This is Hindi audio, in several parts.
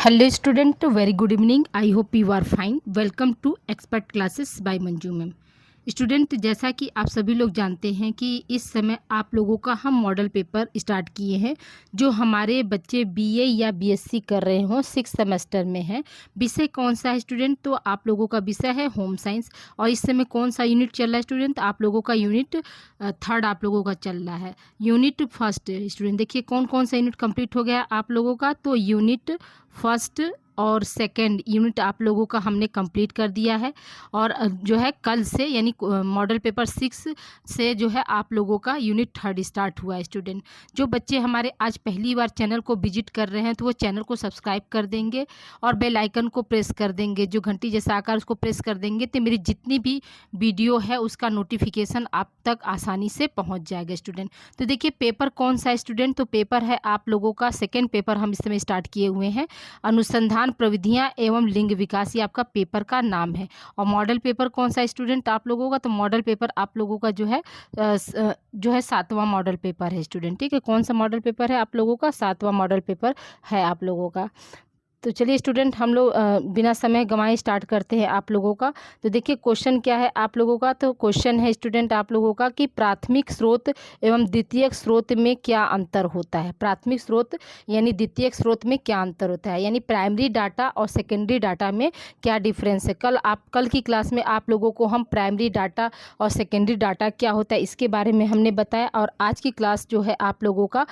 Hello student, very good evening. I hope you are fine. Welcome to Expert Classes by Manju ma'am. Student, जैसा कि आप सभी लोग जानते हैं कि इस समय आप लोगों का हम मॉडल पेपर स्टार्ट किए हैं। जो हमारे बच्चे बीए या बीएससी कर रहे हों 6 सेमेस्टर में है। विषय कौन सा है स्टूडेंट? तो आप लोगों का विषय है होम साइंस। और इस समय कौन सा यूनिट चल रहा है स्टूडेंट? आप लोगों का यूनिट थर्ड आप लोगों का चल रहा है। यूनिट फर्स्ट स्टूडेंट, देखिए कौन कौन सा यूनिट कंप्लीट हो गया आप लोगों का। तो यूनिट फर्स्ट और सेकंड यूनिट आप लोगों का हमने कंप्लीट कर दिया है। और जो है कल से यानी मॉडल पेपर 6 से जो है आप लोगों का यूनिट थर्ड स्टार्ट हुआ है। स्टूडेंट, जो बच्चे हमारे आज पहली बार चैनल को विजिट कर रहे हैं तो वो चैनल को सब्सक्राइब कर देंगे और बेल आइकन को प्रेस कर देंगे, जो घंटी जैसा आकार उसको प्रेस कर देंगे तो मेरी जितनी भी वीडियो है उसका नोटिफिकेशन आप तक आसानी से पहुँच जाएगा। स्टूडेंट, तो देखिए पेपर कौन सा है स्टूडेंट? तो पेपर है आप लोगों का सेकेंड पेपर हम इस समय स्टार्ट किए हुए हैं। अनुसंधान प्रविधियां एवं लिंग विकास, ये आपका पेपर का नाम है। और मॉडल पेपर कौन सा स्टूडेंट आप लोगों का? तो मॉडल पेपर आप लोगों का जो है 7वां मॉडल पेपर है स्टूडेंट। ठीक है, कौन सा मॉडल पेपर है आप लोगों का? 7वां मॉडल पेपर है आप लोगों का। तो चलिए स्टूडेंट, हम लोग बिना समय गंवाए स्टार्ट करते हैं आप लोगों का। तो देखिए क्वेश्चन क्या है आप लोगों का। तो क्वेश्चन है स्टूडेंट आप लोगों का कि प्राथमिक स्रोत एवं द्वितीयक स्रोत में क्या अंतर होता है। प्राथमिक स्रोत यानी द्वितीयक स्रोत में क्या अंतर होता है, यानी प्राइमरी डाटा और सेकेंडरी डाटा में क्या डिफरेंस है। कल की क्लास में आप लोगों को हम प्राइमरी डाटा और सेकेंडरी डाटा क्या होता है इसके बारे में हमने बताया। और आज की क्लास जो है आप लोगों का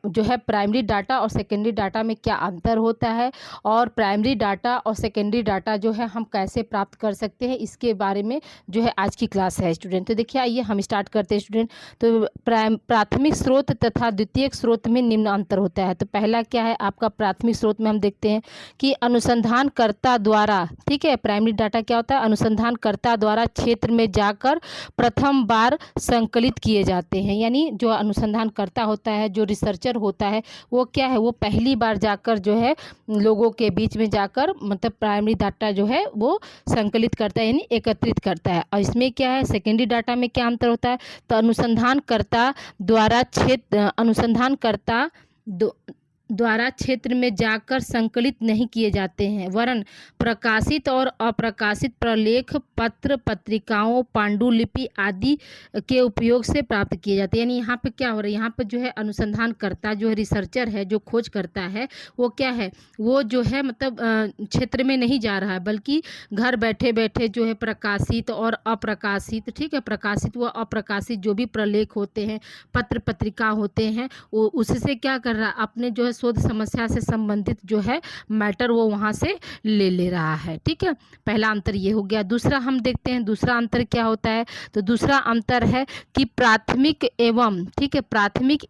जो है प्राइमरी डाटा और सेकेंडरी डाटा में क्या अंतर होता है और प्राइमरी डाटा और सेकेंडरी डाटा जो है हम कैसे प्राप्त कर सकते हैं इसके बारे में जो है आज की क्लास है स्टूडेंट। तो देखिए आइए हम स्टार्ट करते हैं स्टूडेंट। तो प्राथमिक स्रोत तथा द्वितीयक स्रोत में निम्न अंतर होता है। तो पहला क्या है आपका प्राथमिक स्रोत में हम देखते हैं कि अनुसंधानकर्ता द्वारा, ठीक है, प्राइमरी डाटा क्या होता है? अनुसंधानकर्ता द्वारा क्षेत्र में जाकर प्रथम बार संकलित किए जाते हैं। यानी जो अनुसंधानकर्ता होता है, जो रिसर्चर होता है, वो क्या है, वो पहली बार जाकर जो है लोगों के बीच में जाकर मतलब प्राइमरी डाटा जो है वो संकलित करता है यानी एकत्रित करता है। और इसमें क्या है सेकेंडरी डाटा में क्या अंतर होता है? तो अनुसंधानकर्ता द्वारा क्षेत्र में जाकर संकलित नहीं किए जाते हैं, वरन प्रकाशित और अप्रकाशित प्रलेख पत्र पत्रिकाओं पांडुलिपि आदि के उपयोग से प्राप्त किए जाते हैं। यानी यहाँ पे क्या हो रहा है, यहाँ पे जो है अनुसंधानकर्ता जो है रिसर्चर है, जो खोज करता है, वो क्या है, वो जो है मतलब क्षेत्र में नहीं जा रहा है बल्कि घर बैठे बैठे जो है प्रकाशित और अप्रकाशित, ठीक है, प्रकाशित व अप्रकाशित जो भी प्रलेख होते हैं, पत्र पत्रिका होते हैं, वो उससे क्या कर रहा है, अपने जो है शोध समस्या से संबंधित जो है मैटर वो वहाँ से ले रहा है। ठीक है, पहला अंतर ये हो गया। दूसरा हम देखते हैं दूसरा अंतर क्या होता है। तो दूसरा अंतर है कि प्राथमिक एवं, ठीक है, प्राथमिक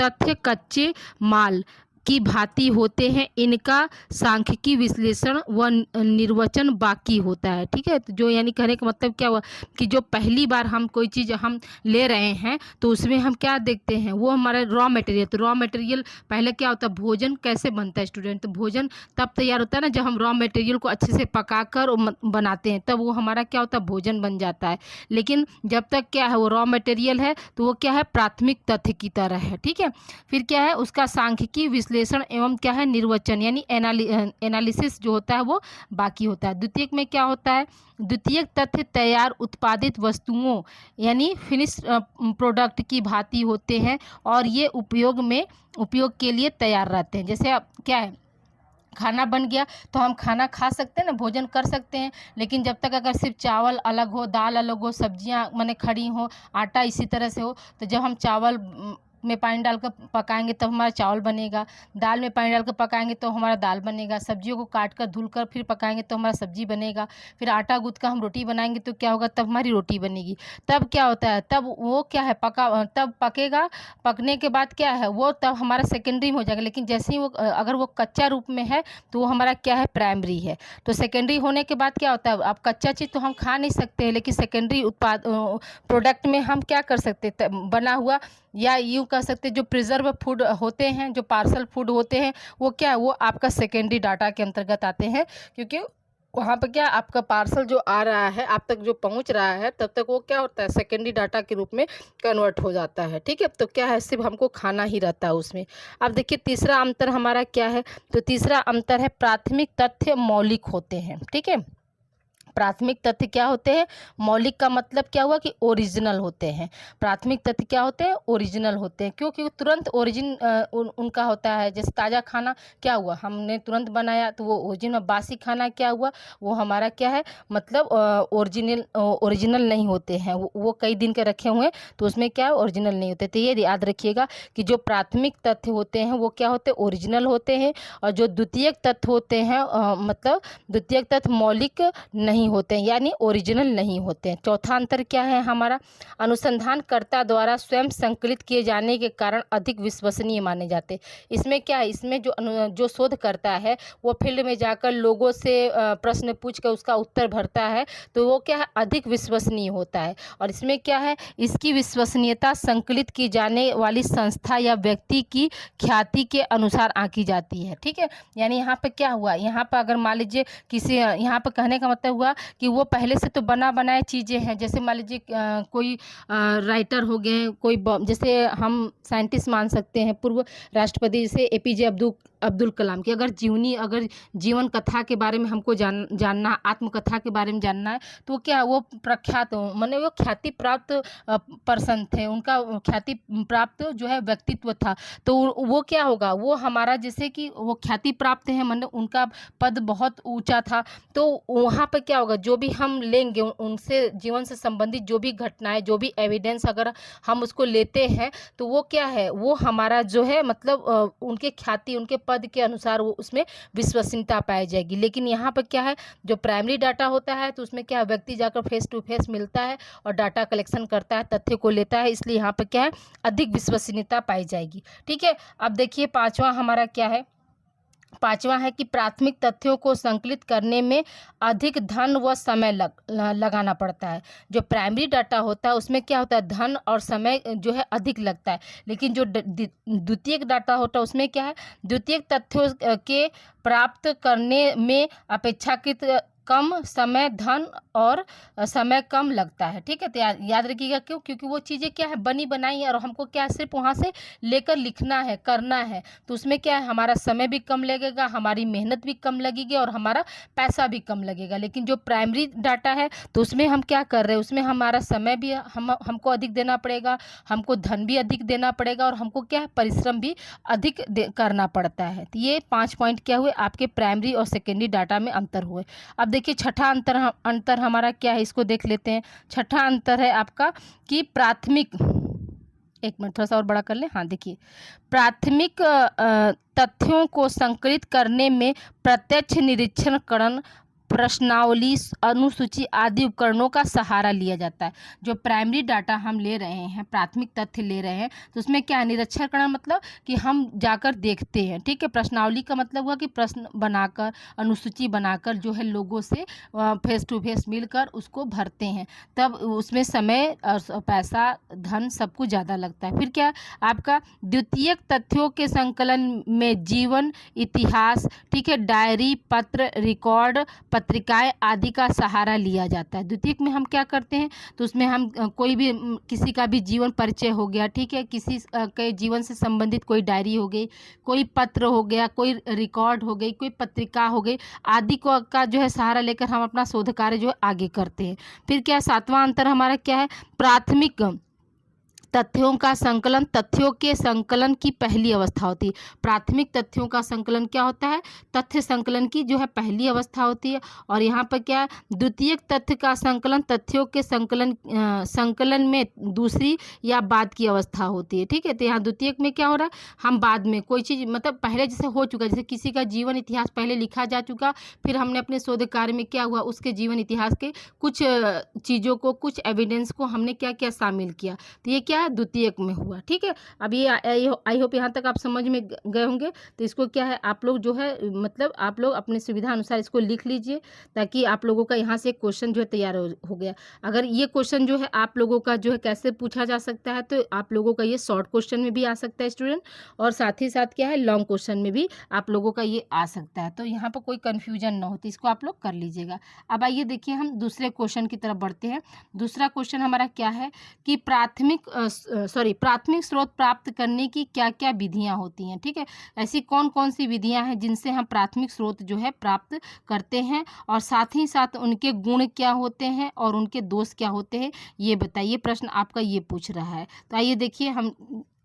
तथ्य कच्चे माल की भांति होते हैं, इनका सांख्यिकी विश्लेषण व निर्वचन बाकी होता है। ठीक है, तो जो यानी कहने का मतलब क्या हुआ कि जो पहली बार हम कोई चीज़ हम ले रहे हैं तो उसमें हम क्या देखते हैं, वो हमारा रॉ मटेरियल। तो रॉ मटेरियल पहले क्या होता है, भोजन कैसे बनता है स्टूडेंट? तो भोजन तब तैयार होता है ना जब हम रॉ मटेरियल को अच्छे से पकाकर बनाते हैं, तब वो हमारा क्या होता है, भोजन बन जाता है। लेकिन जब तक क्या है वो रॉ मटेरियल है तो वो क्या है, प्राथमिक तथ्य की तरह है। ठीक है, फिर क्या है उसका सांख्यिकी विश्लेषण एवं क्या है, निर्वचन यानी एनालिसिस जो होता है वो बाकी होता है। द्वितीयक में क्या होता है, द्वितीयक तथ्य तैयार उत्पादित वस्तुओं यानी फिनिश प्रोडक्ट की भांति होते हैं और ये उपयोग के लिए तैयार रहते हैं। जैसे अब क्या है, खाना बन गया तो हम खाना खा सकते हैं ना, भोजन कर सकते हैं। लेकिन जब तक अगर सिर्फ चावल अलग हो, दाल अलग हो, सब्जियां माने खड़ी हो, आटा इसी तरह से हो, तो जब हम चावल में पानी डालकर पकाएंगे तब हमारा चावल बनेगा, दाल में पानी डालकर पकाएंगे तो हमारा दाल बनेगा, सब्जियों को काट कर धुल कर फिर पकाएंगे तो हमारा सब्जी बनेगा, फिर आटा गूँथ कर हम रोटी बनाएंगे तो क्या होगा, तब हमारी रोटी बनेगी। तब क्या होता है, तब वो क्या है तब पकेगा, पकने के बाद क्या है वो तब हमारा सेकेंडरी में हो जाएगा। लेकिन जैसे ही वो अगर वो कच्चा रूप में है तो वो हमारा क्या है, प्राइमरी है। तो सेकेंडरी होने के बाद क्या होता है, अब कच्चा चीज़ तो हम खा नहीं सकते हैं, लेकिन सेकेंडरी उत्पाद प्रोडक्ट में हम क्या कर सकते हैं, बना हुआ या यूँ कह सकते जो प्रिजर्व फूड होते हैं, जो पार्सल फूड होते हैं, वो क्या है, वो आपका सेकेंडरी डाटा के अंतर्गत आते हैं, क्योंकि वहाँ पे क्या आपका पार्सल जो आ रहा है आप तक जो पहुँच रहा है तब तक वो क्या होता है सेकेंडरी डाटा के रूप में कन्वर्ट हो जाता है। ठीक है, तो क्या है सिर्फ हमको खाना ही रहता है उसमें। अब देखिए तीसरा अंतर हमारा क्या है, तो तीसरा अंतर है प्राथमिक तथ्य मौलिक होते हैं। ठीक है, प्राथमिक तथ्य क्या होते हैं, मौलिक का मतलब क्या हुआ कि ओरिजिनल होते हैं। प्राथमिक तथ्य क्या होते हैं, ओरिजिनल होते हैं, क्योंकि वो तुरंत उनका होता है। जैसे ताज़ा खाना क्या हुआ, हमने तुरंत बनाया तो वो ओरिजिनल। बासी खाना क्या हुआ, वो हमारा क्या है मतलब ओरिजिनल नहीं होते हैं, वो कई दिन के रखे हुए हैं तो उसमें क्या है ओरिजिनल नहीं होते। तो ये याद रखिएगा कि जो प्राथमिक तथ्य होते हैं वो क्या होते हैं, ओरिजिनल होते हैं, और जो द्वितीयक तथ्य होते हैं मतलब द्वितीयक तथ्य मौलिक नहीं होते हैं, यानी ओरिजिनल नहीं होते हैं। चौथा अंतर क्या है हमारा, अनुसंधानकर्ता द्वारा स्वयं संकलित किए जाने के कारण अधिक विश्वसनीय माने जाते हैं। इसमें क्या है, इसमें जो शोध करता है वो फील्ड में जाकर लोगों से प्रश्न पूछ कर उसका उत्तर भरता है तो वो क्या है अधिक विश्वसनीय होता है। और इसमें क्या है, इसकी विश्वसनीयता संकलित की जाने वाली संस्था या व्यक्ति की ख्याति के अनुसार आंकी जाती है। ठीक है, यानी यहाँ पे क्या हुआ, यहाँ पर अगर मान लीजिए किसी, यहाँ पर कहने का मतलब हुआ कि वो पहले से तो बना बनाए चीज़ें हैं। जैसे मान लीजिए कोई राइटर हो गए, कोई जैसे हम साइंटिस्ट मान सकते हैं, पूर्व राष्ट्रपति जैसे एपीजे अब्दुल कलाम की अगर जीवन कथा के बारे में हमको जानना, आत्मकथा के बारे में जानना है तो क्या वो प्रख्यात माने वो ख्याति प्राप्त पर्सन थे, उनका ख्याति प्राप्त जो है व्यक्तित्व था। तो वो क्या होगा, वो हमारा जैसे कि वो ख्याति प्राप्त है, मतलब उनका पद बहुत ऊंचा था। तो वहाँ पर क्या होगा, जो भी हम लेंगे उनसे जीवन से संबंधित जो भी घटनाएं, जो भी एविडेंस अगर हम उसको लेते हैं तो वो क्या है, वो हमारा जो है मतलब उनके ख्याति, उनके पद के अनुसार वो उसमें विश्वसनीयता पाई जाएगी। लेकिन यहाँ पर क्या है, जो प्राइमरी डाटा होता है तो उसमें क्या है, व्यक्ति जाकर फेस टू फेस मिलता है और डाटा कलेक्शन करता है, तथ्य को लेता है, इसलिए यहाँ पर क्या है अधिक विश्वसनीयता पाई जाएगी। ठीक है, अब देखिए पांचवा हमारा क्या है, पांचवा है कि प्राथमिक तथ्यों को संकलित करने में अधिक धन व समय लगाना पड़ता है। जो प्राइमरी डाटा होता है उसमें क्या होता है, धन और समय जो है अधिक लगता है। लेकिन जो द्वितीयक डाटा होता है उसमें क्या है, द्वितीयक तथ्यों के प्राप्त करने में अपेक्षाकृत कम समय, धन और समय कम लगता है। ठीक है, तो याद रखिएगा क्यों, क्योंकि वो चीज़ें क्या है बनी बनाई है और हमको क्या है सिर्फ वहाँ से लेकर लिखना है, करना है। तो उसमें क्या है हमारा समय भी कम लगेगा, हमारी मेहनत भी कम लगेगी और हमारा पैसा भी कम लगेगा। लेकिन जो प्राइमरी डाटा है तो उसमें हम क्या कर रहे हैं, उसमें हमारा समय भी हमको अधिक देना पड़ेगा, हमको धन भी अधिक देना पड़ेगा और हमको क्या है परिश्रम भी अधिक करना पड़ता है। तो ये 5 पॉइंट क्या हुए आपके प्राइमरी और सेकेंडरी डाटा में अंतर हुए। अब देखिए छठा अंतर हमारा क्या है, इसको देख लेते हैं। छठा अंतर है आपका कि प्राथमिक, एक मिनट थोड़ा सा और बड़ा कर ले, हाँ देखिए, प्राथमिक तथ्यों को संकलित करने में प्रत्यक्ष निरीक्षणकरण, प्रश्नावली, अनुसूची आदि उपकरणों का सहारा लिया जाता है। जो प्राइमरी डाटा हम ले रहे हैं, प्राथमिक तथ्य ले रहे हैं तो उसमें क्या निरीक्षणकरण मतलब कि हम जाकर देखते हैं। ठीक है, प्रश्नावली का मतलब हुआ कि प्रश्न बनाकर, अनुसूची बनाकर जो है लोगों से फेस टू फेस मिलकर उसको भरते हैं, तब उसमें समय और पैसा, धन सब कुछ ज़्यादा लगता है। फिर क्या आपका द्वितीयक तथ्यों के संकलन में जीवन, इतिहास, ठीक है, डायरी, पत्र, रिकॉर्ड, पत्रिकाएं आदि का सहारा लिया जाता है। द्वितीयक में हम क्या करते हैं तो उसमें हम कोई भी किसी का भी जीवन परिचय हो गया, ठीक है, किसी के जीवन से संबंधित कोई डायरी हो गई, कोई पत्र हो गया, कोई रिकॉर्ड हो गई, कोई पत्रिका हो गई आदि को का जो है सहारा लेकर हम अपना शोध कार्य जो है आगे करते हैं। फिर क्या सातवां अंतर हमारा क्या है, प्राथमिक तथ्यों का संकलन, तथ्यों के संकलन की पहली अवस्था होती है। प्राथमिक तथ्यों का संकलन क्या होता है, तथ्य संकलन की जो है पहली अवस्था होती है। और यहाँ पर क्या है, द्वितीयक तथ्य का संकलन तथ्यों के संकलन में दूसरी या बाद की अवस्था होती है। ठीक है, तो यहाँ द्वितीयक में क्या हो रहा है, हम बाद में कोई चीज़ मतलब पहले जैसे हो चुका, जैसे किसी का जीवन इतिहास पहले लिखा जा चुका, फिर हमने अपने शोध कार्य में क्या हुआ उसके जीवन इतिहास के कुछ चीज़ों को, कुछ एविडेंस को हमने क्या किया शामिल किया, तो ये क्या क्या है, द्वितीयक में हुआ। ठीक है, अब ये आई होप यहाँ तक आप समझ में गए होंगे। तो इसको क्या है, आप लोग जो है मतलब आप लोग अपने सुविधा अनुसार इसको लिख लीजिए, ताकि आप लोगों का यहाँ से क्वेश्चन जो है तैयार हो गया। अगर ये क्वेश्चन जो है आप लोगों का जो है कैसे पूछा जा सकता है, तो आप लोगों का ये शॉर्ट क्वेश्चन में भी आ सकता है स्टूडेंट, और साथ ही साथ क्या है, लॉन्ग क्वेश्चन में भी आप लोगों का ये आ सकता है। तो यहाँ पर कोई कन्फ्यूजन ना हो, तो इसको आप लोग कर लीजिएगा। अब आइए देखिए हम दूसरे क्वेश्चन की तरफ बढ़ते हैं। दूसरा क्वेश्चन हमारा क्या है कि प्राथमिक स्रोत प्राप्त करने की क्या क्या विधियां होती हैं। ठीक है, ऐसी कौन कौन सी विधियां हैं जिनसे हम प्राथमिक स्रोत जो है प्राप्त करते हैं, और साथ ही साथ उनके गुण क्या होते हैं और उनके दोष क्या होते हैं, ये बताइए। प्रश्न आपका ये पूछ रहा है। तो आइए देखिए हम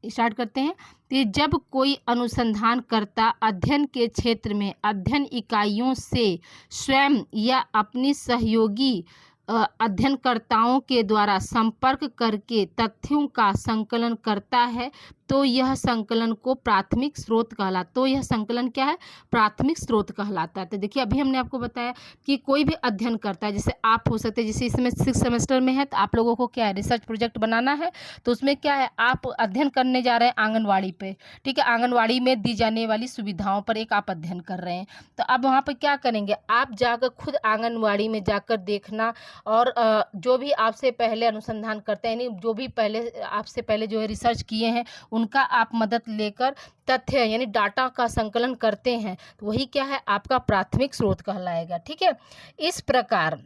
स्टार्ट करते हैं। कि जब कोई अनुसंधानकर्ता अध्ययन के क्षेत्र में अध्ययन इकाइयों से स्वयं या अपनी सहयोगी अध्ययनकर्ताओं के द्वारा संपर्क करके तथ्यों का संकलन करता है, तो यह संकलन को प्राथमिक स्रोत कहलाता। तो यह संकलन क्या है, प्राथमिक स्रोत कहलाता है। तो देखिए अभी हमने आपको बताया कि कोई भी अध्ययन करता है, जैसे आप हो सकते हैं, जैसे इसमें 6 सेमेस्टर में है, तो आप लोगों को क्या है, रिसर्च प्रोजेक्ट बनाना है। तो उसमें क्या है, आप अध्ययन करने जा रहे हैं आंगनवाड़ी पे। ठीक है, आंगनवाड़ी में दी जाने वाली सुविधाओं पर एक आप अध्ययन कर रहे हैं। तो अब वहाँ पर क्या करेंगे, आप जाकर खुद आंगनवाड़ी में जाकर देखना, और जो भी आपसे पहले अनुसंधान करते हैं, यानी जो भी पहले आपसे पहले जो है रिसर्च किए हैं, उनका आप मदद लेकर तथ्य यानी डाटा का संकलन करते हैं, तो वही क्या है, आपका प्राथमिक स्रोत कहलाएगा। ठीक है, इस प्रकार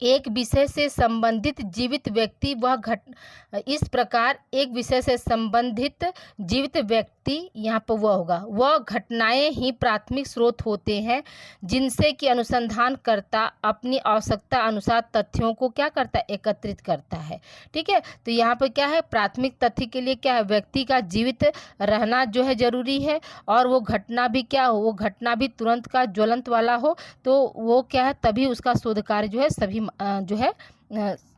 एक विषय से संबंधित जीवित व्यक्ति यहाँ पर वह होगा, वह घटनाएं ही प्राथमिक स्रोत होते हैं जिनसे कि अनुसंधानकर्ता अपनी आवश्यकता अनुसार तथ्यों को क्या करता है, एकत्रित करता है। ठीक है, तो यहाँ पर क्या है, प्राथमिक तथ्य के लिए क्या है, व्यक्ति का जीवित रहना जो है जरूरी है, और वो घटना भी क्या हो, वो घटना भी तुरंत का ज्वलंत वाला हो, तो वो क्या है, तभी उसका शोध कार्य जो है सभी जो है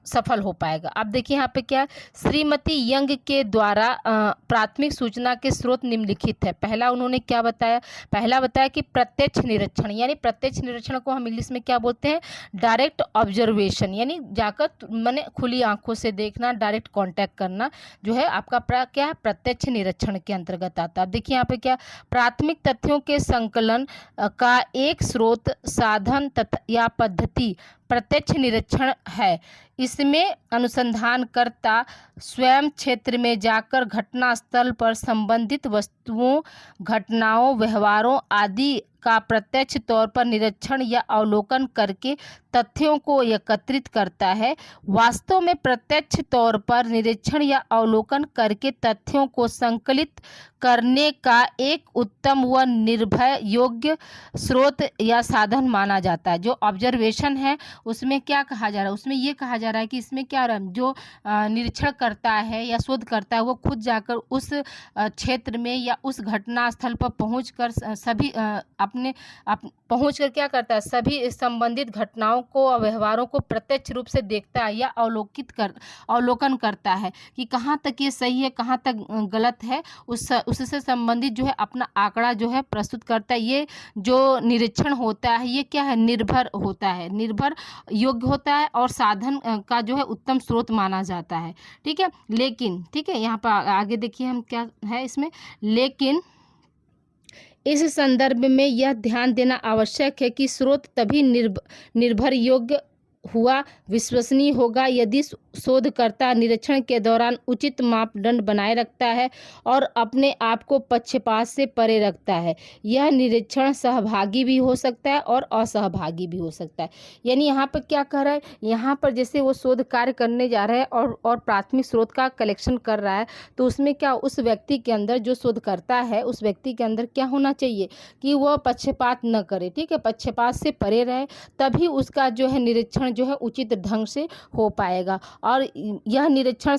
सफल हो पाएगा। अब देखिए यहाँ पे क्या, श्रीमती यंग के द्वारा प्राथमिक सूचना के स्रोत निम्नलिखित है। पहला उन्होंने क्या बताया, पहला बताया कि प्रत्यक्ष निरीक्षण, यानी प्रत्यक्ष निरीक्षण को हम इंग्लिश में क्या बोलते हैं, डायरेक्ट ऑब्जर्वेशन, यानी जाकर मैंने खुली आंखों से देखना, डायरेक्ट कांटेक्ट करना जो है आपका क्या है, प्रत्यक्ष निरीक्षण के अंतर्गत आता है। अब देखिए यहाँ पे क्या, प्राथमिक तथ्यों के संकलन का एक स्रोत, साधन या पद्धति प्रत्यक्ष निरीक्षण है। इसमें अनुसंधानकर्ता स्वयं क्षेत्र में जाकर घटना स्थल पर संबंधित वस्तुओं, घटनाओं, व्यवहारों आदि का प्रत्यक्ष तौर पर निरीक्षण या अवलोकन करके तथ्यों को एकत्रित करता है। वास्तव में प्रत्यक्ष तौर पर निरीक्षण या अवलोकन करके तथ्यों को संकलित करने का एक उत्तम व निर्भर योग्य स्रोत या साधन माना जाता है। जो ऑब्जर्वेशन है उसमें क्या कहा जा रहा है, उसमें ये कहा जा रहा है कि इसमें क्या जो निरीक्षण करता है या शोध करता है, वो खुद जाकर उस क्षेत्र में या उस घटना स्थल पर पहुंचकर सभी पहुंचकर क्या करता है, सभी संबंधित घटनाओं को और व्यवहारों को प्रत्यक्ष रूप से देखता है या अवलोकन करता है कि कहाँ तक ये सही है, कहाँ तक गलत है, उससे संबंधित जो है अपना आंकड़ा जो है प्रस्तुत करता है। ये जो निरीक्षण होता है ये क्या है, निर्भर होता है, निर्भर योग्य होता है, और साधन का जो है उत्तम स्रोत माना जाता है। ठीक है, लेकिन ठीक है, यहाँ पर आगे देखिए हम क्या है इसमें, लेकिन इस संदर्भ में यह ध्यान देना आवश्यक है कि स्रोत तभी निर्भर योग्य हुआ विश्वसनीय होगा यदि शोधकर्ता निरीक्षण के दौरान उचित मापदंड बनाए रखता है और अपने आप को पक्षपात से परे रखता है। यह निरीक्षण सहभागी भी हो सकता है और असहभागी भी हो सकता है। यानी यहाँ पर क्या कह रहा है, यहाँ पर जैसे वो शोध कार्य करने जा रहा है और प्राथमिक स्रोत का कलेक्शन कर रहा है, तो उसमें क्या उस व्यक्ति के अंदर, जो शोध करता है उस व्यक्ति के अंदर क्या होना चाहिए कि वह पक्षपात न करे। ठीक है, पक्षपात से परे रहे, तभी उसका जो है निरीक्षण जो है उचित ढंग से हो पाएगा। और यह निरीक्षण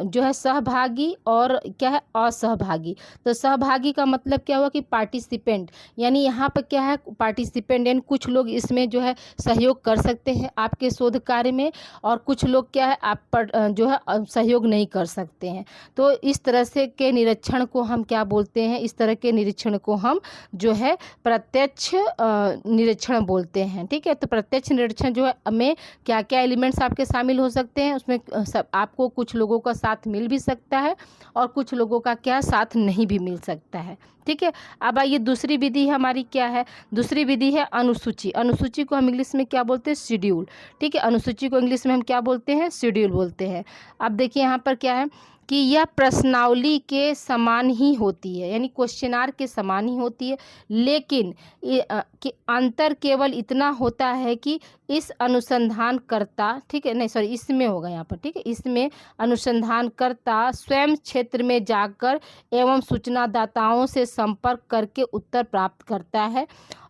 जो है सहभागी और क्या है, असहभागी। तो सहभागी का मतलब क्या हुआ कि पार्टिसिपेंट, यानी यहाँ पर क्या है, पार्टिसिपेंट यानी कुछ लोग इसमें जो है सहयोग कर सकते हैं आपके शोध कार्य में, और कुछ लोग क्या है आप पर जो है सहयोग नहीं कर सकते हैं। तो इस तरह से के निरीक्षण को हम क्या बोलते हैं, इस तरह के निरीक्षण को हम जो है प्रत्यक्ष निरीक्षण बोलते हैं। ठीक है, तो प्रत्यक्ष निरीक्षण जो है में उसमें क्या क्या एलिमेंट्स आपके शामिल हो सकते हैं, उसमें सब आपको कुछ लोगों का साथ मिल भी सकता है और कुछ लोगों का क्या साथ नहीं भी मिल सकता है। ठीक है, अब आइए दूसरी विधि हमारी क्या है। दूसरी विधि है अनुसूची। अनुसूची को हम इंग्लिश में क्या बोलते हैं, शेड्यूल। ठीक है, अनुसूची को इंग्लिश में हम क्या बोलते हैं, शेड्यूल बोलते हैं। अब देखिए यहाँ पर क्या है कि यह प्रश्नावली के समान ही होती है, यानी क्वेश्चनार के समान ही होती है, लेकिन कि अंतर केवल इतना होता है कि इस अनुसंधानकर्ता, ठीक है, नहीं सॉरी इसमें होगा यहाँ पर, ठीक है, इसमें अनुसंधानकर्ता स्वयं क्षेत्र में जाकर एवं सूचनादाताओं से संपर्क करके उत्तर प्राप्त करता है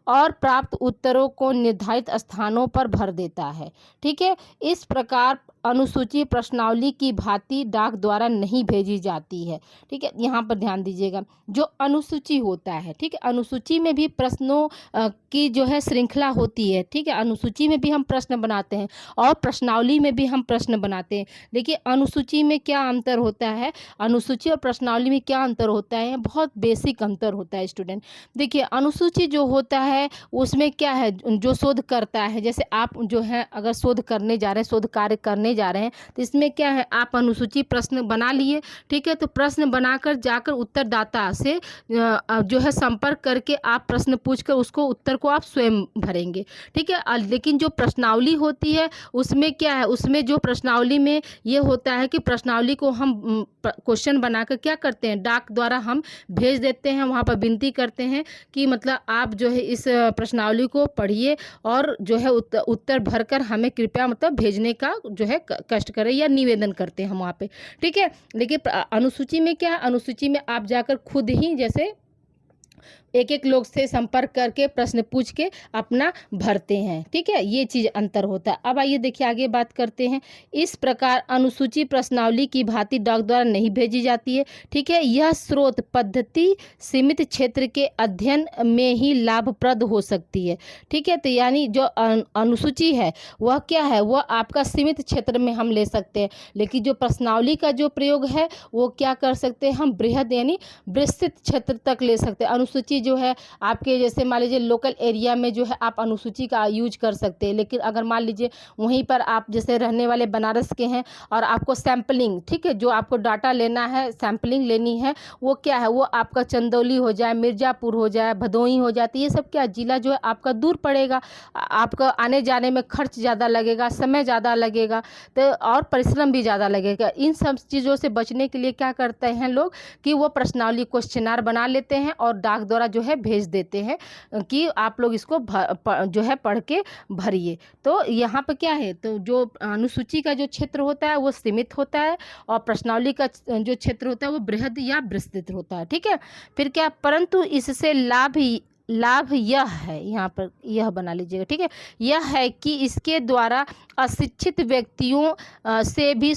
और प्राप्त उत्तरों को निर्धारित स्थानों पर भर देता है। ठीक है, इस प्रकार अनुसूची प्रश्नावली की भांति डाक द्वारा नहीं भेजी जाती है। ठीक है, यहाँ पर ध्यान दीजिएगा, जो अनुसूची होता है, ठीक है, अनुसूची में भी प्रश्नों की जो है श्रृंखला होती है। ठीक है, अनुसूची में भी हम प्रश्न बनाते हैं और प्रश्नावली में भी हम प्रश्न बनाते हैं। देखिए अनुसूची में क्या अंतर होता है, अनुसूची और प्रश्नावली में क्या अंतर होता है, बहुत बेसिक अंतर होता है स्टूडेंट। देखिए अनुसूची जो होता है उसमें क्या है, जो शोध करता है, जैसे आप जो है अगर शोध करने जा रहे हैं, शोध कार्य करने जा रहे हैं, तो इसमें क्या है, आप अनुसूची प्रश्न बना लिए। ठीक है, तो प्रश्न बनाकर जाकर उत्तरदाता से जो है संपर्क करके आप प्रश्न पूछकर उसको उत्तर को आप स्वयं भरेंगे। ठीक है, लेकिन जो प्रश्नावली होती है उसमें क्या है, उसमें जो प्रश्नावली में ये होता है कि प्रश्नावली को हम क्वेश्चन बनाकर क्या करते हैं, डाक द्वारा हम भेज देते हैं, वहाँ पर विनती करते हैं कि मतलब आप जो है इस प्रश्नावली को पढ़िए और जो है उत्तर भरकर हमें कृपया मतलब भेजने का जो है कष्ट करें या निवेदन करते हैं हम वहाँ पे। ठीक है, लेकिन अनुसूची में क्या है, अनुसूची में आप जाकर खुद ही जैसे एक एक लोग से संपर्क करके प्रश्न पूछ के अपना भरते हैं। ठीक है, ये चीज़ अंतर होता है। अब आइए देखिए आगे बात करते हैं। इस प्रकार अनुसूची प्रश्नावली की भांति डाक द्वारा नहीं भेजी जाती है। ठीक है, यह स्रोत पद्धति सीमित क्षेत्र के अध्ययन में ही लाभप्रद हो सकती है। ठीक है, तो यानी जो अनुसूची है वह क्या है, वह आपका सीमित क्षेत्र में हम ले सकते हैं, लेकिन जो प्रश्नावली का जो प्रयोग है वो क्या कर सकते हैं, हम बृहद यानी विस्तृत क्षेत्र तक ले सकते हैं। अनुसूची जो है आपके जैसे मान लीजिए लोकल एरिया में जो है आप अनुसूची का यूज कर सकते हैं, लेकिन अगर मान लीजिए वहीं पर आप जैसे रहने वाले बनारस के हैं और आपको सैम्पलिंग, ठीक है, जो आपको डाटा लेना है, सैम्पलिंग लेनी है, वो क्या है, वो आपका चंदौली हो जाए, मिर्ज़ापुर हो जाए, भदोही हो जाती, ये सब क्या जिला जो है आपका दूर पड़ेगा, आपका आने जाने में खर्च ज़्यादा लगेगा, समय ज़्यादा लगेगा, तो और परिश्रम भी ज़्यादा लगेगा। इन सब चीज़ों से बचने के लिए क्या करते हैं लोग कि वो प्रश्नावली क्वेश्चनार बना लेते हैं और डाक द्वारा जो है भेज देते हैं कि आप लोग इसको जो है पढ़ के भरिए। तो यहाँ पर क्या है, तो जो अनुसूची का जो क्षेत्र होता है वो सीमित होता है और प्रश्नावली का जो क्षेत्र होता है वो बृहद या विस्तृत होता है। ठीक है, फिर क्या, परंतु इससे लाभ यह है, यहाँ पर यह बना लीजिएगा। ठीक है, यह है कि इसके द्वारा अशिक्षित व्यक्तियों से भी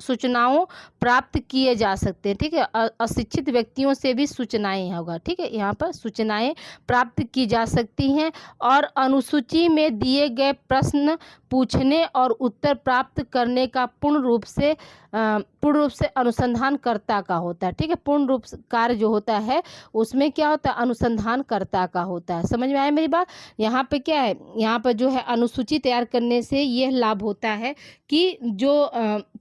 सूचनाओं प्राप्त किए जा सकते हैं। ठीक है, अशिक्षित व्यक्तियों से भी सूचनाएं होगा। ठीक है, यहाँ पर सूचनाएं प्राप्त की जा सकती हैं और अनुसूची में दिए गए प्रश्न पूछने और उत्तर प्राप्त करने का पूर्ण रूप से अनुसंधानकर्ता का होता है। ठीक है, पूर्ण रूप से कार्य जो होता है उसमें क्या होता है, अनुसंधानकर्ता का होता है। समझ में आया मेरी बात। यहाँ पे क्या है, यहाँ पर जो है अनुसूची तैयार करने से यह लाभ होता है कि जो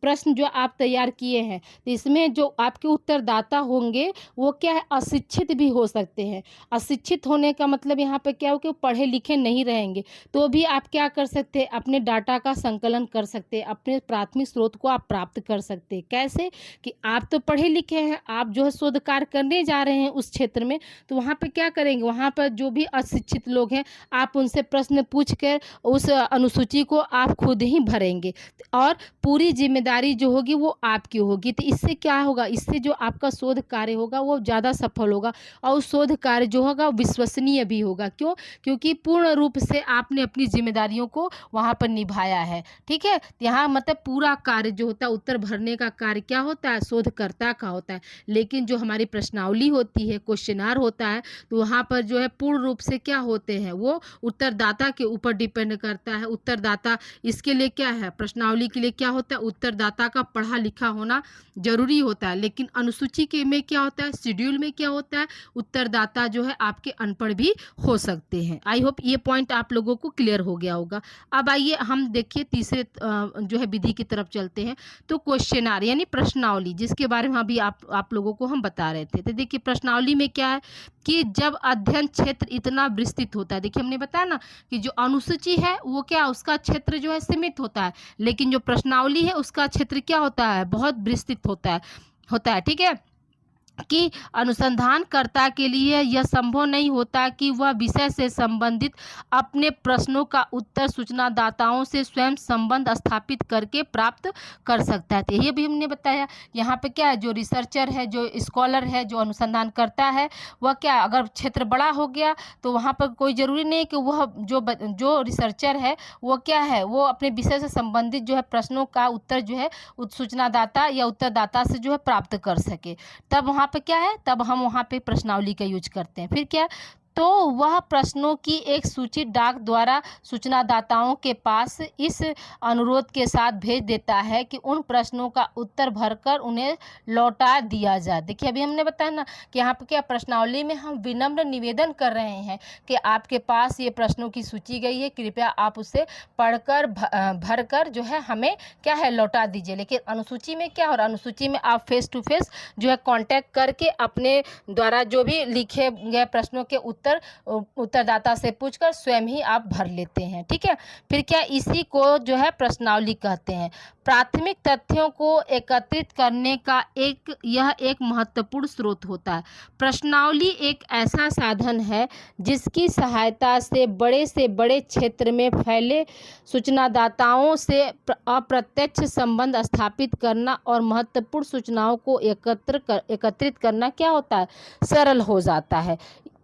प्रश्न जो आप तैयार किए हैं तो इसमें जो आपके उत्तरदाता होंगे वो क्या है, अशिक्षित भी हो सकते हैं। अशिक्षित होने का मतलब यहाँ पे क्या हो कि पढ़े लिखे नहीं रहेंगे, तो भी आप क्या कर सकते हैं, अपने डाटा का संकलन कर सकते हैं, अपने प्राथमिक स्रोत को आप प्राप्त कर सकते हैं। कैसे कि आप तो पढ़े लिखे हैं, आप जो है शोध कार्य करने जा रहे हैं उस क्षेत्र में, तो वहाँ पे क्या करेंगे, वहाँ पर जो भी अशिक्षित लोग हैं आप उनसे प्रश्न पूछ कर उस अनुसूची को आप खुद ही भरेंगे और पूरी जिम्मेदारी जो होगी वो आपकी होगी। तो इससे क्या होगा, इससे जो आपका शोध कार्य होगा वो ज़्यादा सफल होगा और उस शोध कार्य जो होगा विश्वसनीय भी होगा। क्यों, क्योंकि पूर्ण रूप से आपने अपनी जिम्मेदारियों को वहाँ पर निभाया है। ठीक है, यहाँ मतलब पूरा कार्य जो होता है उत्तर भरने का कार्य क्या होता है, शोधकर्ता का होता है। लेकिन जो हमारी प्रश्नावली होती है, क्वेश्चनार होता है, तो वहाँ पर जो है पूर्ण रूप से क्या होते हैं, वो उत्तरदाता के ऊपर डिपेंड करता है। उत्तरदाता इसके लिए क्या है, प्रश्नावली के लिए क्या होता है, उत्तरदाता का पढ़ा लिखा होना जरूरी होता है। लेकिन अनुसूची के में क्या होता है, शेड्यूल में क्या होता है, उत्तरदाता जो है आपके अनपढ़ भी हो सकते हैं। आई होप ये पॉइंट आप लोगों को क्लियर हो गया होगा। अब आइए हम देखिए तीसरे जो है विधि की तरफ चलते हैं। तो क्वेश्चनार यानी प्रश्नावली, जिसके बारे में अभी आप लोगों को हम बता रहे थे। तो देखिए प्रश्नावली में क्या है कि जब अध्ययन क्षेत्र इतना विस्तृत होता है, देखिए हमने बताया ना कि जो अनुसूची है वो क्या, उसका क्षेत्र जो है सीमित होता है, लेकिन जो प्रश्नावली है उसका क्षेत्र क्या होता है, बहुत विस्तृत होता है। ठीक है, कि अनुसंधानकर्ता के लिए यह संभव नहीं होता कि वह विषय से संबंधित अपने प्रश्नों का उत्तर सूचनादाताओं से स्वयं संबंध स्थापित करके प्राप्त कर सकता है। तो ये भी हमने बताया। यहाँ पे क्या है, जो रिसर्चर है, जो स्कॉलर है, जो अनुसंधानकर्ता है, वह क्या, अगर क्षेत्र बड़ा हो गया तो वहाँ पर कोई ज़रूरी नहीं कि वह जो रिसर्चर है वो क्या है, वो अपने विषय से संबंधित जो है प्रश्नों का उत्तर जो है सूचनादाता या उत्तरदाता से जो है प्राप्त कर सके। तब वहाँ पे क्या है, तब हम वहाँ पे प्रश्नावली का यूज करते हैं। फिर क्या, तो वह प्रश्नों की एक सूची डाक द्वारा सूचनादाताओं के पास इस अनुरोध के साथ भेज देता है कि उन प्रश्नों का उत्तर भरकर उन्हें लौटा दिया जाए। देखिए अभी हमने बताया ना कि यहाँ पे क्या, प्रश्नावली में हम विनम्र निवेदन कर रहे हैं कि आपके पास ये प्रश्नों की सूची गई है, कृपया आप उसे पढ़कर भरकर जो है हमें क्या है, लौटा दीजिए। लेकिन अनुसूची में क्या, और अनुसूची में आप फेस टू फेस जो है कांटेक्ट करके अपने द्वारा जो भी लिखे गए प्रश्नों के उत्तरदाता से पूछकर स्वयं ही आप भर लेते हैं। ठीक है, फिर क्या, इसी को जो है प्रश्नावली कहते हैं। प्राथमिक तथ्यों को एकत्रित करने का यह एक महत्वपूर्ण स्रोत होता है। प्रश्नावली एक ऐसा साधन है जिसकी सहायता से बड़े क्षेत्र में फैले सूचनादाताओं से अप्रत्यक्ष संबंध स्थापित करना और महत्वपूर्ण सूचनाओं को एकत्रित करना क्या होता है, सरल हो जाता है।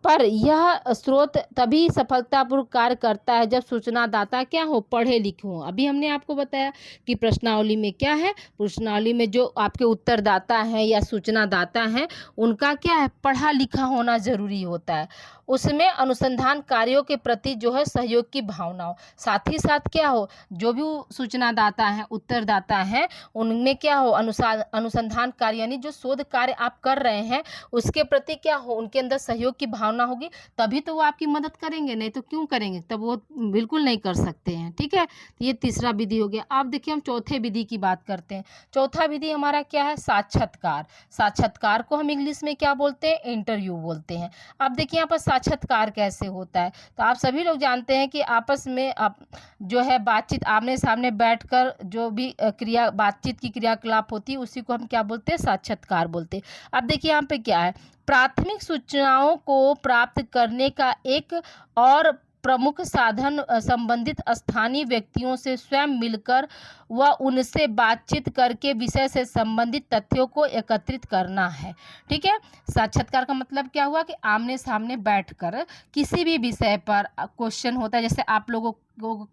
पर यह स्रोत तभी सफलतापूर्वक कार्य करता है जब सूचनादाता क्या हो, पढ़े लिखे हों। अभी हमने आपको बताया कि प्रश्नावली में क्या है, प्रश्नावली में जो आपके उत्तरदाता हैं या सूचनादाता हैं उनका क्या है, पढ़ा लिखा होना जरूरी होता है। उसमें अनुसंधान कार्यों के प्रति जो है सहयोग की भावना हो। साथ ही साथ क्या हो, जो भी सूचनादाता हैं, उत्तरदाता हैं, उनमें क्या हो, अनुसंधान कार्य यानी जो शोध कार्य आप कर रहे हैं उसके प्रति क्या हो, उनके अंदर सहयोग की भावना होगी, तभी तो वो आपकी मदद करेंगे, नहीं तो क्यों करेंगे, तब वो बिल्कुल नहीं कर सकते हैं। ठीक है, तो ये तीसरा विधि हो गया। अब देखिए हम चौथे विधि की बात करते हैं। चौथा विधि हमारा क्या है, साक्षात्कार। साक्षात्कार को हम इंग्लिश में क्या बोलते हैं, इंटरव्यू बोलते हैं। अब देखिए यहाँ पर साक्षात्कार कैसे होता है, तो आप सभी लोग जानते हैं कि आपस में आप जो है बातचीत, आमने सामने बैठकर जो भी बातचीत की क्रियाकलाप होती है उसी को हम क्या बोलते हैं, साक्षात्कार बोलते हैं। अब देखिए यहाँ पे क्या है, प्राथमिक सूचनाओं को प्राप्त करने का एक और प्रमुख साधन संबंधित स्थानीय व्यक्तियों से स्वयं मिलकर व उनसे बातचीत करके विषय से संबंधित तथ्यों को एकत्रित करना है। ठीक है, साक्षात्कार का मतलब क्या हुआ कि आमने सामने बैठकर किसी भी विषय पर क्वेश्चन होता है, जैसे आप लोगों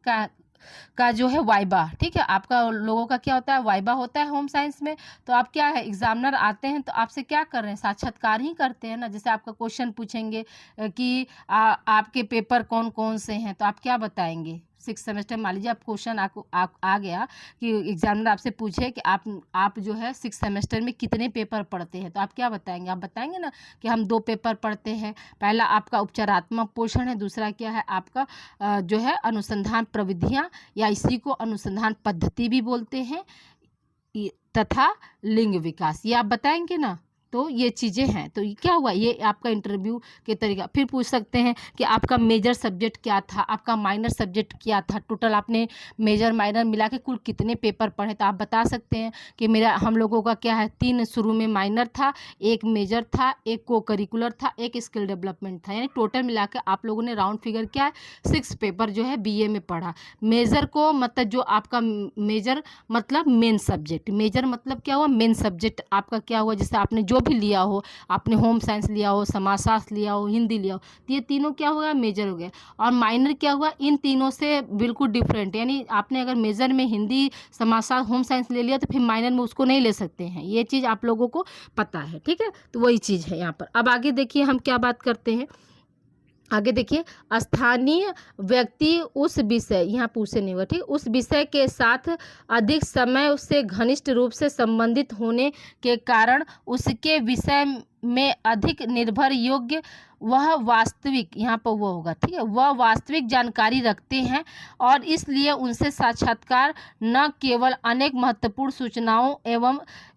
का जो है वाइबा, ठीक है, आपका लोगों का क्या होता है, वाइबा होता है होम साइंस में। तो आप क्या है, एग्जामिनर आते हैं तो आपसे क्या कर रहे हैं, साक्षात्कार ही करते हैं ना। जैसे आपका क्वेश्चन पूछेंगे कि आपके पेपर कौन कौन से हैं, तो आप क्या बताएंगे। 6th सेमेस्टर मान लीजिए आप क्वेश्चन आ गया कि एग्जामिनर आपसे पूछे कि आप जो है 6th सेमेस्टर में कितने पेपर पढ़ते हैं, तो आप क्या बताएंगे, आप बताएंगे ना कि हम 2 पेपर पढ़ते हैं। पहला आपका उपचारात्मक पोषण है, दूसरा क्या है आपका जो है अनुसंधान प्रविधियाँ या इसी को अनुसंधान पद्धति भी बोलते हैं, तथा लिंग विकास, ये आप बताएंगे ना। तो ये चीज़ें हैं। तो क्या हुआ, ये आपका इंटरव्यू के तरीका। फिर पूछ सकते हैं कि आपका मेजर सब्जेक्ट क्या था, आपका माइनर सब्जेक्ट क्या था, टोटल आपने मेजर माइनर मिला के कुल कितने पेपर पढ़े, तो आप बता सकते हैं कि हम लोगों का क्या है, 3 शुरू में माइनर था, 1 मेजर था, 1 को करिकुलर था, 1 स्किल डेवलपमेंट था, यानी टोटल मिला के आप लोगों ने राउंड फिगर क्या है 6 पेपर जो है BA में पढ़ा। मेजर को मतलब जो आपका मेजर मतलब मेन सब्जेक्ट, मेजर मतलब क्या हुआ, मेन सब्जेक्ट आपका क्या हुआ, जैसे आपने जो भी लिया हो, आपने होम साइंस लिया हो, समाजशास्त्र लिया हो, हिंदी लिया हो, तो ये तीनों क्या होगा, मेजर हो गया। और माइनर क्या हुआ, इन तीनों से बिल्कुल डिफरेंट, यानी आपने अगर मेजर में हिंदी, समाजशास्त्र, होम साइंस ले लिया तो फिर माइनर में उसको नहीं ले सकते हैं। ये चीज़ आप लोगों को पता है, ठीक है। तो वही चीज़ है यहाँ पर। अब आगे देखिए हम क्या बात करते हैं। आगे देखिए, स्थानीय व्यक्ति उस विषय, यहाँ पूछे नहीं हुआ, ठीक, उस विषय के साथ अधिक समय से घनिष्ठ रूप से संबंधित होने के कारण उसके विषय में अधिक निर्भर योग्य, वह वास्तविक, यहाँ पर वो होगा, ठीक है, वह वास्तविक जानकारी रखते हैं और इसलिए उनसे साक्षात्कार न केवल अनेक महत्वपूर्ण सूचनाओं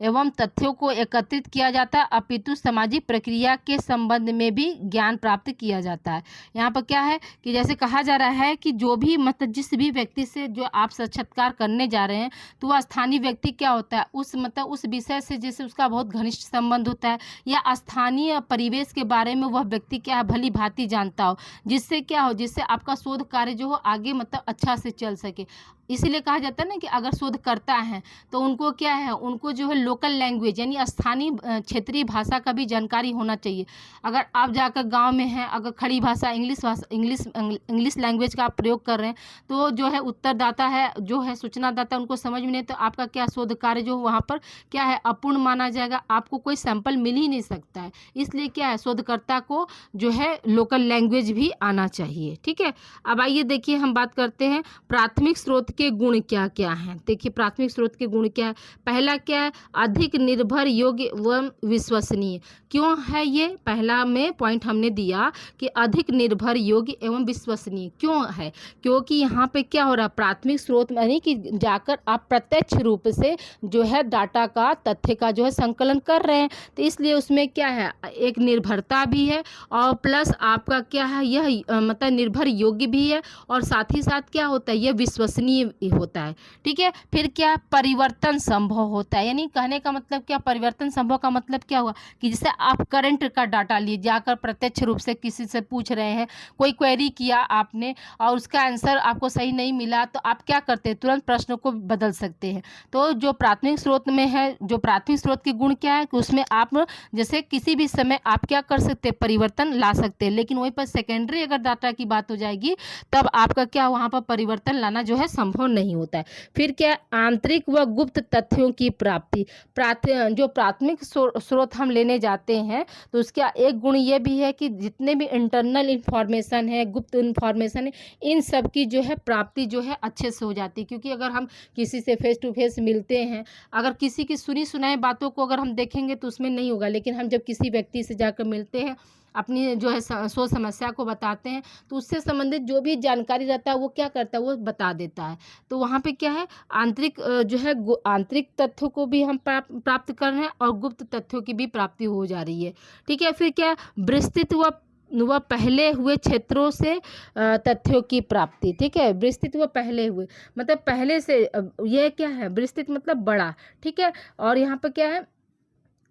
एवं तथ्यों को एकत्रित किया जाता है, अपितु सामाजिक प्रक्रिया के संबंध में भी ज्ञान प्राप्त किया जाता है। यहाँ पर क्या है कि जैसे कहा जा रहा है कि जो भी मतलब जिस भी व्यक्ति से जो आप साक्षात्कार करने जा रहे हैं, तो वह स्थानीय व्यक्ति क्या होता है, उस मतलब उस विषय से जैसे उसका बहुत घनिष्ठ संबंध होता है, या स्थानीय परिवेश के बारे में वह व्यक्ति क्या है, भली भांति जानता हो, जिससे क्या हो, जिससे आपका शोध कार्य जो हो आगे मतलब अच्छा से चल सके। इसीलिए कहा जाता है ना कि अगर शोध करता है तो उनको क्या है, उनको जो है लोकल लैंग्वेज यानी स्थानीय क्षेत्रीय भाषा का भी जानकारी होना चाहिए। अगर आप जाकर गांव में हैं, अगर खड़ी भाषा इंग्लिश लैंग्वेज का आप प्रयोग कर रहे हैं, तो जो है उत्तरदाता है, जो है सूचनादाता, उनको समझ में नहीं, तो आपका क्या शोध कार्य जो वहाँ पर क्या है, अपूर्ण माना जाएगा, आपको कोई सैंपल मिल ही नहीं सकता है। इसलिए क्या है, शोधकर्ता को जो है लोकल लैंग्वेज भी आना चाहिए, ठीक है। अब आइए देखिए हम बात करते हैं प्राथमिक स्रोत के गुण क्या क्या हैं। देखिए प्राथमिक स्रोत के गुण क्या है। पहला क्या है, अधिक निर्भर योग्य एवं विश्वसनीय। क्यों है ये, पहला में पॉइंट हमने दिया कि अधिक निर्भर योग्य एवं विश्वसनीय क्यों है, क्योंकि यहाँ पे क्या हो रहा है, प्राथमिक स्रोत यानी कि जाकर आप प्रत्यक्ष रूप से जो है डाटा का, तथ्य का जो है संकलन कर रहे हैं, तो इसलिए उसमें क्या है, एक निर्भरता भी है और प्लस आपका क्या है, यह मतलब निर्भर योग्य भी है, और साथ ही साथ क्या होता है, यह विश्वसनीय होता है, ठीक है। फिर क्या, परिवर्तन संभव होता है, यानी कहने का मतलब क्या, परिवर्तन संभव का मतलब क्या हुआ कि जैसे आप करंट का डाटा लिए जाकर प्रत्यक्ष रूप से किसी से पूछ रहे हैं, कोई क्वेरी किया आपने और उसका आंसर आपको सही नहीं मिला, तो आप क्या करते हैं, तुरंत प्रश्न को बदल सकते हैं। तो जो प्राथमिक स्रोत में है, जो प्राथमिक स्रोत के गुण क्या है कि उसमें आप जैसे किसी भी समय आप क्या कर सकते हैं, परिवर्तन ला सकते हैं, लेकिन वहीं पर सेकेंडरी अगर डाटा की बात हो जाएगी तब आपका क्या वहाँ पर परिवर्तन लाना जो है संभव नहीं होता है। फिर क्या, आंतरिक व गुप्त तथ्यों की प्राप्ति। जो प्राथमिक स्रोत हम लेने जाते हैं तो उसका एक गुण ये भी है कि जितने भी इंटरनल इंफॉर्मेशन है, गुप्त इंफॉर्मेशन है, इन सब की जो है प्राप्ति जो है अच्छे से हो जाती है। क्योंकि अगर हम किसी से फेस टू फेस मिलते हैं, अगर किसी की सुनी सुनाई बातों को अगर हम देखेंगे तो उसमें नहीं होगा, लेकिन हम जब किसी व्यक्ति से जाकर मिलते हैं, अपनी जो है सोच समस्या को बताते हैं, तो उससे संबंधित जो भी जानकारी रहता है वो क्या करता है, वो बता देता है। तो वहाँ पे क्या है, आंतरिक जो है आंतरिक तथ्यों को भी हम प्राप्त कर रहे हैं और गुप्त तथ्यों की भी प्राप्ति हो जा रही है, ठीक है। फिर क्या, विस्तृत व पहले हुए क्षेत्रों से तथ्यों की प्राप्ति, ठीक है। विस्तृत व पहले हुए मतलब पहले से, ये क्या है, विस्तृत मतलब बड़ा, ठीक है। और यहाँ पर क्या है,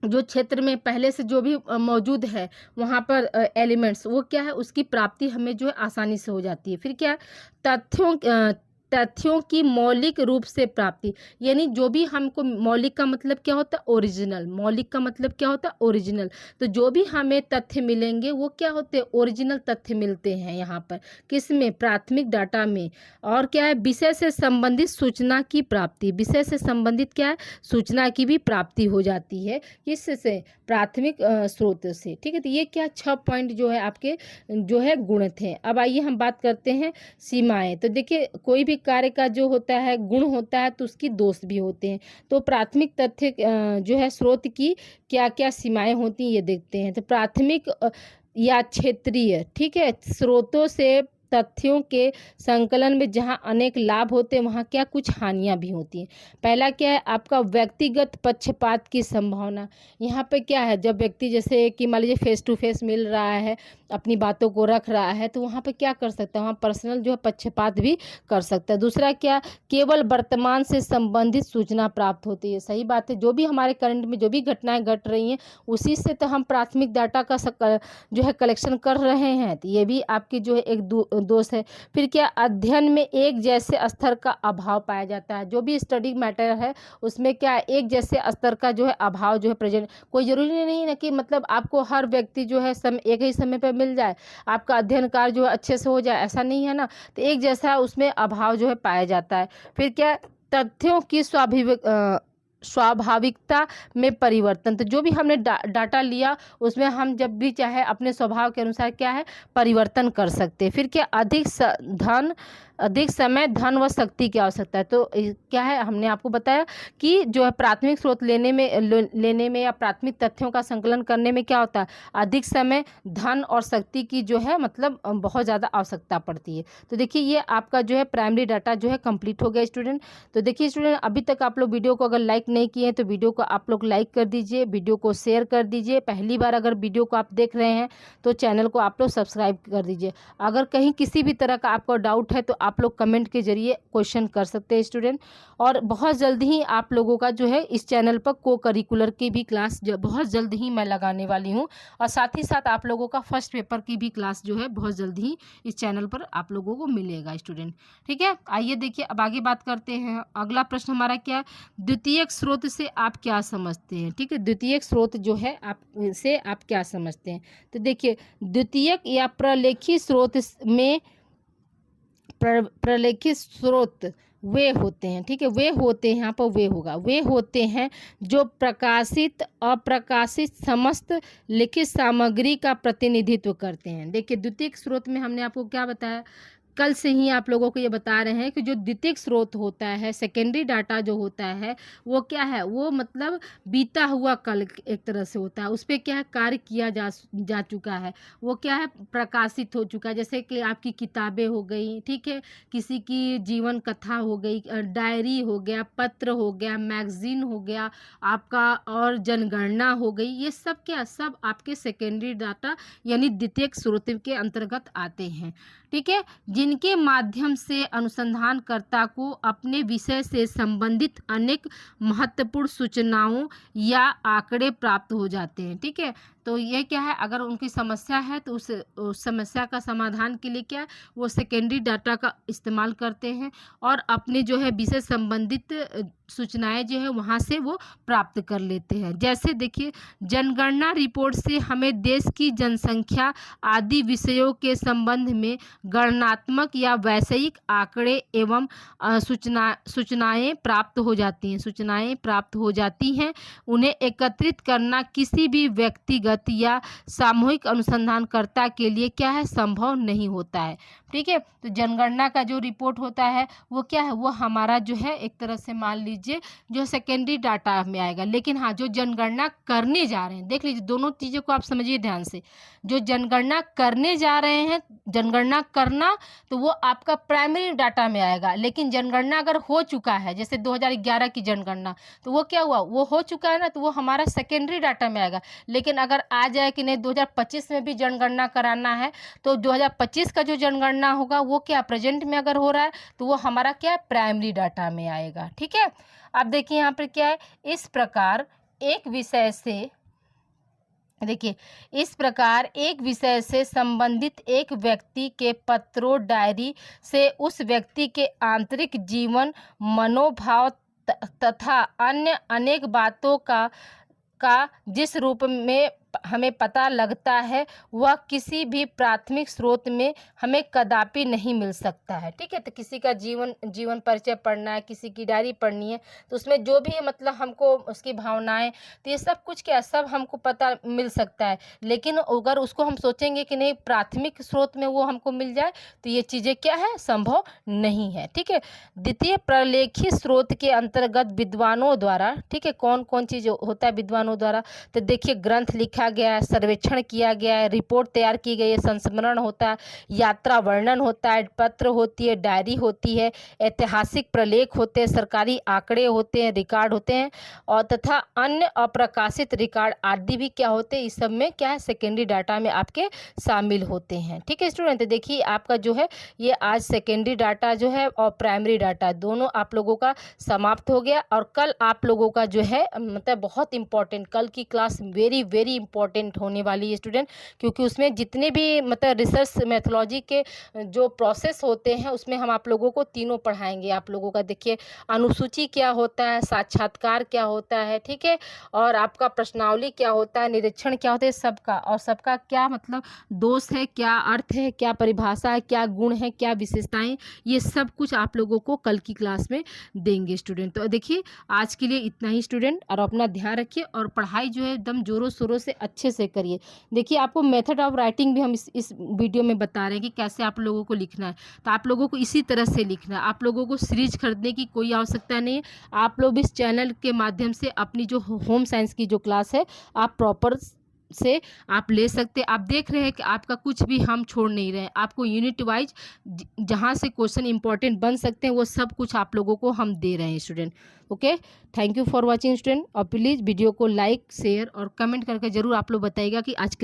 जो क्षेत्र में पहले से जो भी मौजूद है वहाँ पर एलिमेंट्स, वो क्या है, उसकी प्राप्ति हमें जो है आसानी से हो जाती है। फिर क्या है, तथ्यों की मौलिक रूप से प्राप्ति, यानी जो भी हमको, मौलिक का मतलब क्या होता है, ओरिजिनल। मौलिक का मतलब क्या होता है, ओरिजिनल। तो जो भी हमें तथ्य मिलेंगे वो क्या होते हैं, ओरिजिनल तथ्य मिलते हैं यहाँ पर, किस में, प्राथमिक डाटा में। और क्या है, विषय से संबंधित सूचना की प्राप्ति। विषय से संबंधित क्या है, सूचना की भी प्राप्ति हो जाती है, किससे, प्राथमिक स्रोत से, ठीक है। तो ये क्या 6 पॉइंट जो है आपके जो है गुण थे। अब आइए हम बात करते हैं सीमाएं। तो देखिए कोई भी कार्य का जो होता है गुण होता है तो उसकी दोष भी होते हैं। तो प्राथमिक तथ्य जो है स्रोत की क्या क्या सीमाएं होती हैं ये देखते हैं। तो प्राथमिक या क्षेत्रीय, ठीक है, स्रोतों से तथ्यों के संकलन में जहां अनेक लाभ होते हैं वहां क्या कुछ हानियां भी होती हैं। पहला क्या है, आपका व्यक्तिगत पक्षपात की संभावना। यहाँ पे क्या है, जब व्यक्ति जैसे कि मान लीजिए फेस टू फेस मिल रहा है, अपनी बातों को रख रहा है, तो वहाँ पे क्या कर सकता है, वहाँ पर्सनल जो है पक्षपात भी कर सकता है। दूसरा क्या, केवल वर्तमान से संबंधित सूचना प्राप्त होती है। सही बात है, जो भी हमारे करंट में जो भी घटनाएं घट रही हैं उसी से तो हम प्राथमिक डाटा का जो है कलेक्शन कर रहे हैं। तो ये भी आपकी जो है एक दोष है। फिर क्या, अध्ययन में एक जैसे स्तर का अभाव पाया जाता है। जो भी स्टडी मैटर है उसमें क्या, एक जैसे स्तर का जो है अभाव जो है प्रेजेंट। कोई ज़रूरी नहीं है कि मतलब आपको हर व्यक्ति जो है एक ही समय पे मिल जाए, आपका अध्ययन कार्य जो है अच्छे से हो जाए, ऐसा नहीं है ना। तो एक जैसा उसमें अभाव जो है पाया जाता है। फिर क्या, तथ्यों की स्वाभाविकता में परिवर्तन। तो जो भी हमने डाटा लिया उसमें हम जब भी चाहे अपने स्वभाव के अनुसार क्या है परिवर्तन कर सकते हैं। फिर क्या, अधिक समय, धन व शक्ति की आवश्यकता है। तो क्या है, हमने आपको बताया कि जो है प्राथमिक स्रोत लेने में या प्राथमिक तथ्यों का संकलन करने में क्या होता है, अधिक समय, धन और शक्ति की जो है मतलब बहुत ज़्यादा आवश्यकता पड़ती है। तो देखिए ये आपका जो है प्राइमरी डाटा जो है कंप्लीट हो गया स्टूडेंट। तो देखिए स्टूडेंट, अभी तक आप लोग वीडियो को अगर लाइक नहीं किए हैं तो वीडियो को आप लोग लाइक कर दीजिए, वीडियो को शेयर कर दीजिए। पहली बार अगर वीडियो को आप देख रहे हैं तो चैनल को आप लोग सब्सक्राइब कर दीजिए। अगर कहीं किसी भी तरह का आपको डाउट है तो आप लोग कमेंट के जरिए क्वेश्चन कर सकते हैं स्टूडेंट। और बहुत जल्द ही आप लोगों का जो है इस चैनल पर को करिकुलर की भी क्लास बहुत जल्द ही मैं लगाने वाली हूँ। और साथ ही साथ आप लोगों का फर्स्ट पेपर की भी क्लास जो है बहुत जल्द ही इस चैनल पर आप लोगों को मिलेगा स्टूडेंट। ठीक है, आइए देखिए अब आगे बात करते हैं। अगला प्रश्न हमारा क्या है, द्वितीयक स्रोत से आप क्या समझते हैं। ठीक है, द्वितीयक स्रोत जो है आप से आप क्या समझते हैं। तो देखिए, द्वितीयक या प्रलेखी स्रोत में प्रलेखित स्रोत वे होते हैं। ठीक है, वे होते हैं, यहाँ पर वे होगा, वे होते हैं जो प्रकाशित अप्रकाशित समस्त लिखित सामग्री का प्रतिनिधित्व करते हैं। देखिए, द्वितीयक स्रोत में हमने आपको क्या बताया, कल से ही आप लोगों को ये बता रहे हैं कि जो द्वितीयक स्रोत होता है, सेकेंडरी डाटा जो होता है वो क्या है, वो मतलब बीता हुआ कल एक तरह से होता है। उस पर क्या है, कार्य किया जा चुका है, वो क्या है प्रकाशित हो चुका है। जैसे कि आपकी किताबें हो गई, ठीक है, किसी की जीवन कथा हो गई, डायरी हो गया, पत्र हो गया, मैगजीन हो गया आपका, और जनगणना हो गई। ये सब क्या, सब आपके सेकेंडरी डाटा यानी द्वितीयक स्रोत के अंतर्गत आते हैं। ठीक है, जिनके माध्यम से अनुसंधानकर्ता को अपने विषय से संबंधित अनेक महत्वपूर्ण सूचनाओं या आंकड़े प्राप्त हो जाते हैं। ठीक है, तो ये क्या है, अगर उनकी समस्या है तो उस समस्या का समाधान के लिए क्या, वो सेकेंडरी डाटा का इस्तेमाल करते हैं और अपने जो है विषय संबंधित सूचनाएं जो है वहाँ से वो प्राप्त कर लेते हैं। जैसे देखिए, जनगणना रिपोर्ट से हमें देश की जनसंख्या आदि विषयों के संबंध में गणनात्मक या वैषयिक आंकड़े एवं सूचनाएं प्राप्त हो जाती हैं। उन्हें एकत्रित करना किसी भी व्यक्तिगत या सामूहिक अनुसंधानकर्ता के लिए क्या है, संभव नहीं होता है। ठीक है, तो जनगणना का जो रिपोर्ट होता है वो क्या है, वो हमारा जो है एक तरह से मान लीजिए जो सेकेंडरी डाटा में आएगा। लेकिन हाँ, जो जनगणना करने जा रहे हैं, देख लीजिए दोनों चीज़ों को आप समझिए ध्यान से। जो जनगणना करने जा रहे हैं, जनगणना करना, तो वो आपका प्राइमरी डाटा में आएगा। लेकिन जनगणना अगर हो चुका है, जैसे 2011 की जनगणना, तो वो क्या हुआ, वो हो चुका है ना, तो वो हमारा सेकेंडरी डाटा में आएगा। लेकिन अगर आ जाए कि नहीं 2025 में भी जनगणना कराना है, तो 2025 का जो जनगणना होगा वो क्या प्रेजेंट में अगर हो रहा है तो वो हमारा क्या प्राइमरी डाटा में आएगा। ठीक है, अब देखिए यहाँ पर क्या है, इस प्रकार एक विषय से संबंधित एक व्यक्ति के पत्रों, डायरी से उस व्यक्ति के आंतरिक जीवन, मनोभाव तथा अन्य अनेक बातों का जिस रूप में हमें पता लगता है वह किसी भी प्राथमिक स्रोत में हमें कदापि नहीं मिल सकता है। ठीक है, तो किसी का जीवन परिचय पढ़ना है, किसी की डायरी पढ़नी है, तो उसमें जो भी मतलब हमको उसकी भावनाएं, तो ये सब कुछ क्या सब हमको पता मिल सकता है। लेकिन अगर उसको हम सोचेंगे कि नहीं प्राथमिक स्रोत में वो हमको मिल जाए, तो ये चीज़ें क्या है, संभव नहीं है। ठीक है, द्वितीय प्रलेखित स्रोत के अंतर्गत विद्वानों द्वारा, ठीक है, कौन कौन चीज़ होता है विद्वानों द्वारा, तो देखिए ग्रंथ लिखा गया है, सर्वेक्षण किया गया है, रिपोर्ट तैयार की गई है, संस्मरण होता है, यात्रा वर्णन होता है, पत्र होती है, डायरी होती है, ऐतिहासिक प्रलेख होते हैं, सरकारी आंकड़े होते हैं, रिकॉर्ड होते हैं, और तथा अन्य अप्रकाशित रिकॉर्ड आदि भी क्या होते हैं, इस सब में क्या है सेकेंडरी डाटा में आपके शामिल होते हैं। ठीक है स्टूडेंट, देखिए आपका जो है ये आज सेकेंडरी डाटा जो है और प्राइमरी डाटा दोनों आप लोगों का समाप्त हो गया। और कल आप लोगों का जो है मतलब बहुत इंपॉर्टेंट, कल की क्लास वेरी वेरी इम्पोर्टेंट होने वाली है स्टूडेंट, क्योंकि उसमें जितने भी मतलब रिसर्च मेथोलॉजी के जो प्रोसेस होते हैं उसमें हम आप लोगों को तीनों पढ़ाएंगे। आप लोगों का देखिए अनुसूची क्या होता है, साक्षात्कार क्या होता है, ठीक है, और आपका प्रश्नावली क्या होता है, निरीक्षण क्या होता है, सबका, और सबका क्या मतलब दोष है, क्या अर्थ है, क्या परिभाषा है, क्या गुण है, क्या विशेषताएं, ये सब कुछ आप लोगों को कल की क्लास में देंगे स्टूडेंट। तो देखिए आज के लिए इतना ही स्टूडेंट, और अपना ध्यान रखिए और पढ़ाई जो है एकदम जोरों शोरों से अच्छे से करिए। देखिए आपको मेथड ऑफ राइटिंग भी हम इस वीडियो में बता रहे हैं कि कैसे आप लोगों को लिखना है। तो आप लोगों को इसी तरह से लिखना है, आप लोगों को सीरीज खरीदने की कोई आवश्यकता नहीं है। आप लोग इस चैनल के माध्यम से अपनी जो होम साइंस की जो क्लास है आप प्रॉपर से आप ले सकते। आप देख रहे हैं कि आपका कुछ भी हम छोड़ नहीं रहे हैं, आपको यूनिट वाइज जहाँ से क्वेश्चन इंपॉर्टेंट बन सकते हैं वो सब कुछ आप लोगों को हम दे रहे हैं student. Okay, thank you for watching student, और प्लीज़ वीडियो को लाइक शेयर और कमेंट करके ज़रूर आप लोग बताइएगा कि आज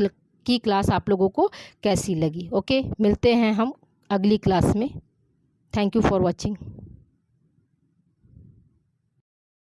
की क्लास आप लोगों को कैसी लगी। ओके, मिलते हैं हम अगली क्लास में। Thank you for watching.